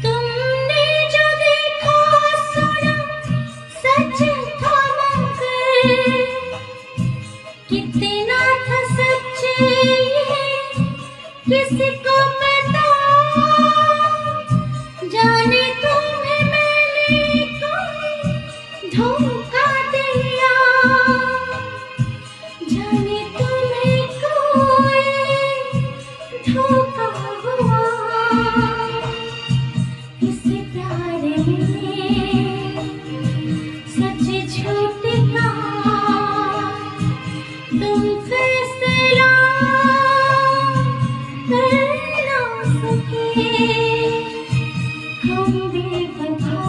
तुमने जो देखा सुना सच था मगर कितना था सच ये किसको पता। जाने तुम्हें मैंने कोई धोखा दिया, जाने तुम्हें कोई धोखा हुआ। इस प्यार में सच झूठ का तुम फैसला कर ना सके। हम बेवफा